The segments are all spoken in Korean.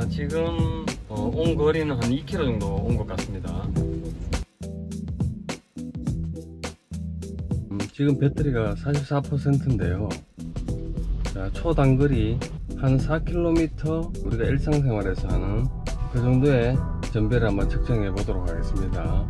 자, 지금 온 거리는 한 2km 정도 온 것 같습니다. 지금 배터리가 44%인데요. 자, 초단거리 한 4km 우리가 일상생활에서 하는 그 정도의 전배를 한번 측정해 보도록 하겠습니다.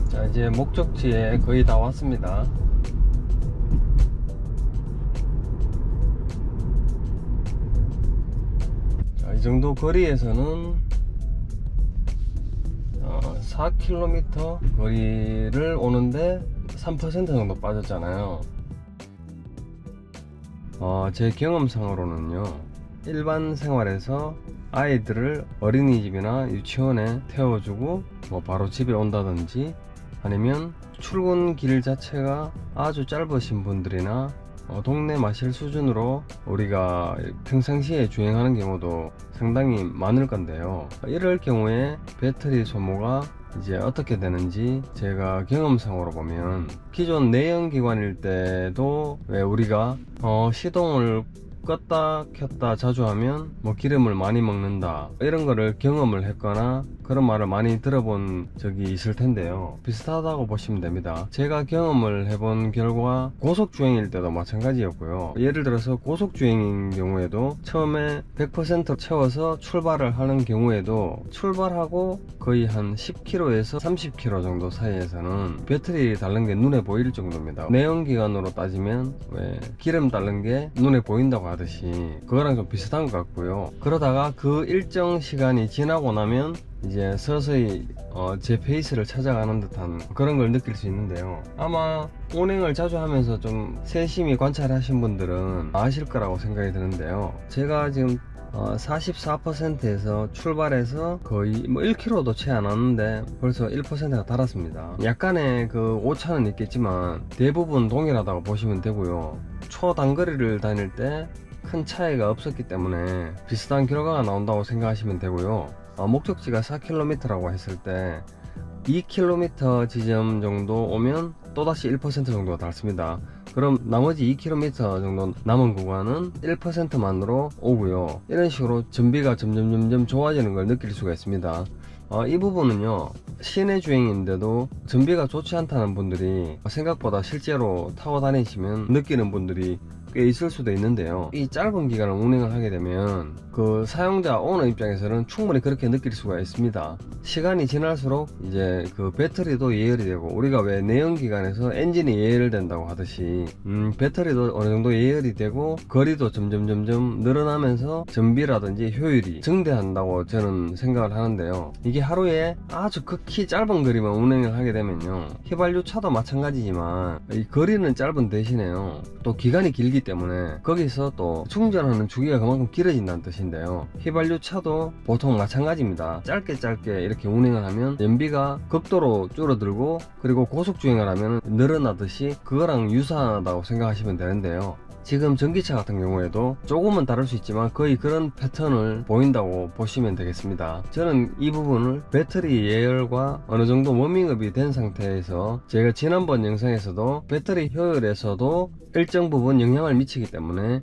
자, 이제 목적지에 거의 다 왔습니다. 자, 이 정도 거리에서는 4km 거리를 오는데 3% 정도 빠졌잖아요. 제 경험상으로는요, 일반 생활에서 아이들을 어린이집이나 유치원에 태워주고 바로 집에 온다든지, 아니면 출근길 자체가 아주 짧으신 분들이나 동네 마실 수준으로 우리가 평상시에 주행하는 경우도 상당히 많을 건데요, 이럴 경우에 배터리 소모가 이제 어떻게 되는지 제가 경험상으로 보면, 기존 내연기관일 때도 왜 우리가 시동을 껐다 켰다 자주 하면 기름을 많이 먹는다, 이런 거를 경험을 했거나 그런 말을 많이 들어본 적이 있을 텐데요, 비슷하다고 보시면 됩니다. 제가 경험을 해본 결과 고속주행일 때도 마찬가지였고요. 예를 들어서 고속주행인 경우에도 처음에 100% 채워서 출발을 하는 경우에도 출발하고 거의 한 10km에서 30km 정도 사이에서는 배터리 닳는 게 눈에 보일 정도입니다. 내연기관으로 따지면 왜 기름 닳는 게 눈에 보인다고 하듯이 그거랑 좀 비슷한 것 같고요. 그러다가 그 일정 시간이 지나고 나면 이제 서서히 제 페이스를 찾아가는 듯한 그런 걸 느낄 수 있는데요, 아마 운행을 자주 하면서 좀 세심히 관찰하신 분들은 아실 거라고 생각이 드는데요, 제가 지금 44%에서 출발해서 거의 1km도 채 안 왔는데 벌써 1%가 달았습니다. 약간의 그 오차는 있겠지만 대부분 동일하다고 보시면 되고요. 초단거리를 다닐 때 큰 차이가 없었기 때문에 비슷한 결과가 나온다고 생각하시면 되고요. 목적지가 4km라고 했을 때 2km 지점 정도 오면 또다시 1% 정도가 닳습니다. 그럼 나머지 2km 정도 남은 구간은 1%만으로 오고요. 이런 식으로 전비가 점점 좋아지는 걸 느낄 수가 있습니다. 이 부분은요, 시내 주행인데도 전비가 좋지 않다는 분들이 생각보다 실제로 타고 다니시면 느끼는 분들이 꽤 있을 수도 있는데요, 이 짧은 기간을 운행을 하게 되면 그 사용자 오너 입장에서는 충분히 그렇게 느낄 수가 있습니다. 시간이 지날수록 이제 그 배터리도 예열이 되고, 우리가 왜 내연기관에서 엔진이 예열된다고 하듯이 배터리도 어느 정도 예열이 되고 거리도 점점 늘어나면서 전비라든지 효율이 증대한다고 저는 생각을 하는데요, 이게 하루에 아주 극히 짧은 거리만 운행을 하게 되면요, 휘발유 차도 마찬가지지만 이 거리는 짧은 대신에요, 또 기간이 길기 때문에 거기서 또 충전하는 주기가 그만큼 길어진다는 뜻인데요, 휘발유 차도 보통 마찬가지입니다. 짧게 이렇게 운행을 하면 연비가 극도로 줄어들고, 그리고 고속주행을 하면 늘어나듯이 그거랑 유사하다고 생각하시면 되는데요, 지금 전기차 같은 경우에도 조금은 다를 수 있지만 거의 그런 패턴을 보인다고 보시면 되겠습니다. 저는 이 부분을 배터리 예열과 어느 정도 워밍업이 된 상태에서, 제가 지난번 영상에서도 배터리 효율에서도 일정 부분 영향을 미치기 때문에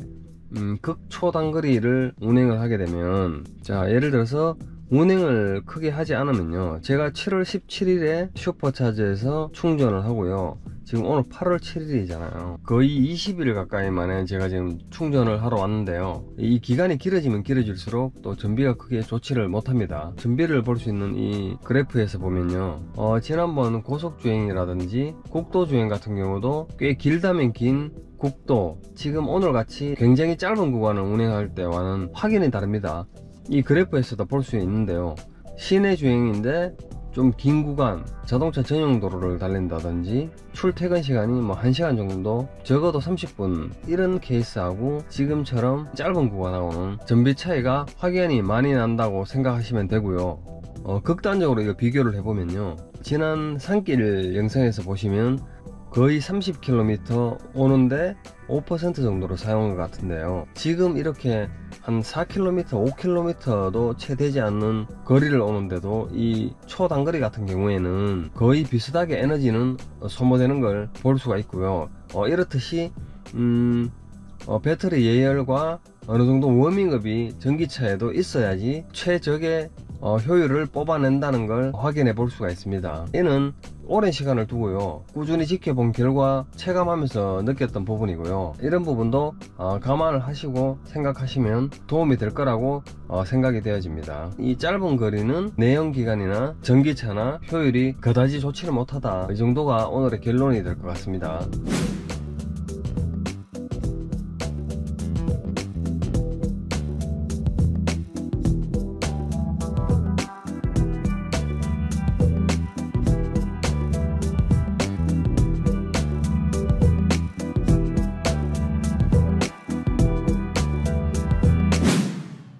극초단거리를 운행을 하게 되면, 자, 예를 들어서 운행을 크게 하지 않으면요, 제가 7월 17일에 슈퍼차저에서 충전을 하고요, 지금 오늘 8월 7일이잖아요. 거의 20일 가까이 만에 제가 지금 충전을 하러 왔는데요, 이 기간이 길어지면 길어질수록 또 전비가 크게 좋지를 못합니다. 전비를 볼 수 있는 이 그래프에서 보면요, 지난번 고속주행이라든지 국도주행 같은 경우도 꽤 길다면 긴 국도, 지금 오늘같이 굉장히 짧은 구간을 운행할 때와는 확연히 다릅니다. 이 그래프에서도 볼 수 있는데요, 시내 주행인데 좀 긴 구간, 자동차 전용 도로를 달린다든지 출퇴근 시간이 뭐 1시간 정도, 적어도 30분, 이런 케이스하고 지금처럼 짧은 구간하고는 전비 차이가 확연히 많이 난다고 생각하시면 되고요. 극단적으로 이거 비교를 해보면요, 지난 산길 영상에서 보시면 거의 30km 오는데 5% 정도로 사용한 것 같은데요, 지금 이렇게 한 4km, 5km도 채 되지 않는 거리를 오는데도 이 초단거리 같은 경우에는 거의 비슷하게 에너지는 소모되는 걸 볼 수가 있고요. 이렇듯이 배터리 예열과 어느 정도 워밍업이 전기차에도 있어야지 최적의 효율을 뽑아낸다는 걸 확인해 볼 수가 있습니다. 이는 오랜 시간을 두고요, 꾸준히 지켜본 결과 체감하면서 느꼈던 부분이고요. 이런 부분도 감안을 하시고 생각하시면 도움이 될 거라고 생각이 되어집니다. 이 짧은 거리는 내연기관이나 전기차나 효율이 그다지 좋지는 못하다, 이 정도가 오늘의 결론이 될 것 같습니다.